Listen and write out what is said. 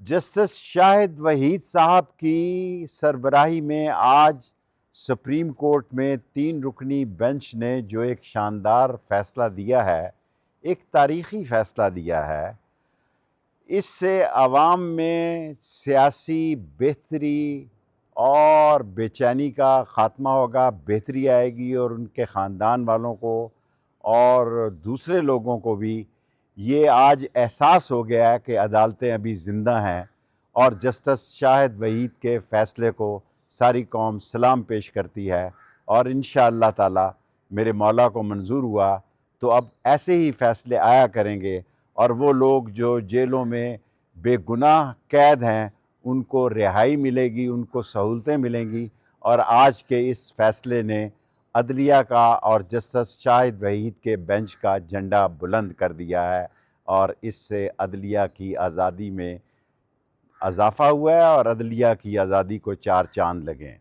Justice شاہد وحید صاحب کی سربراہی میں آج سپریم کورٹ میں 3 رکنی بینچ نے جو ایک شاندار فیصلہ دیا ہے، ایک تاریخی فیصلہ دیا ہے، اس سے عوام میں سیاسی بہتری اور بے چینی کا خاتمہ ہوگا، بہتری آئے گی، اور ان کے خاندان والوں کو اور دوسرے لوگوں کو بھی یہ آج احساس ہو گیا ہے کہ عدالتیں ابھی زندہ ہیں، اور جسٹس شاہد وحید کے فیصلے کو ساری قوم سلام پیش کرتی ہے، اور انشاءاللہ تعالی میرے مولا کو منظور ہوا تو اب ایسے ہی فیصلے آیا کریں گے، اور وہ لوگ جو جیلوں میں بے گناہ قید ہیں ان کو رہائی ملے گی، ان کو سہولتیں ملیں گی، اور آج کے اس فیصلے نے عدلیہ کا اور جسٹس شاہد وحید کے بینچ کا جھنڈا بلند کر دیا ہے، اور اس سے عدلیہ کی آزادی میں اضافہ ہوا ہے، اور عدلیہ کی آزادی کو 4 چاند لگے ہیں۔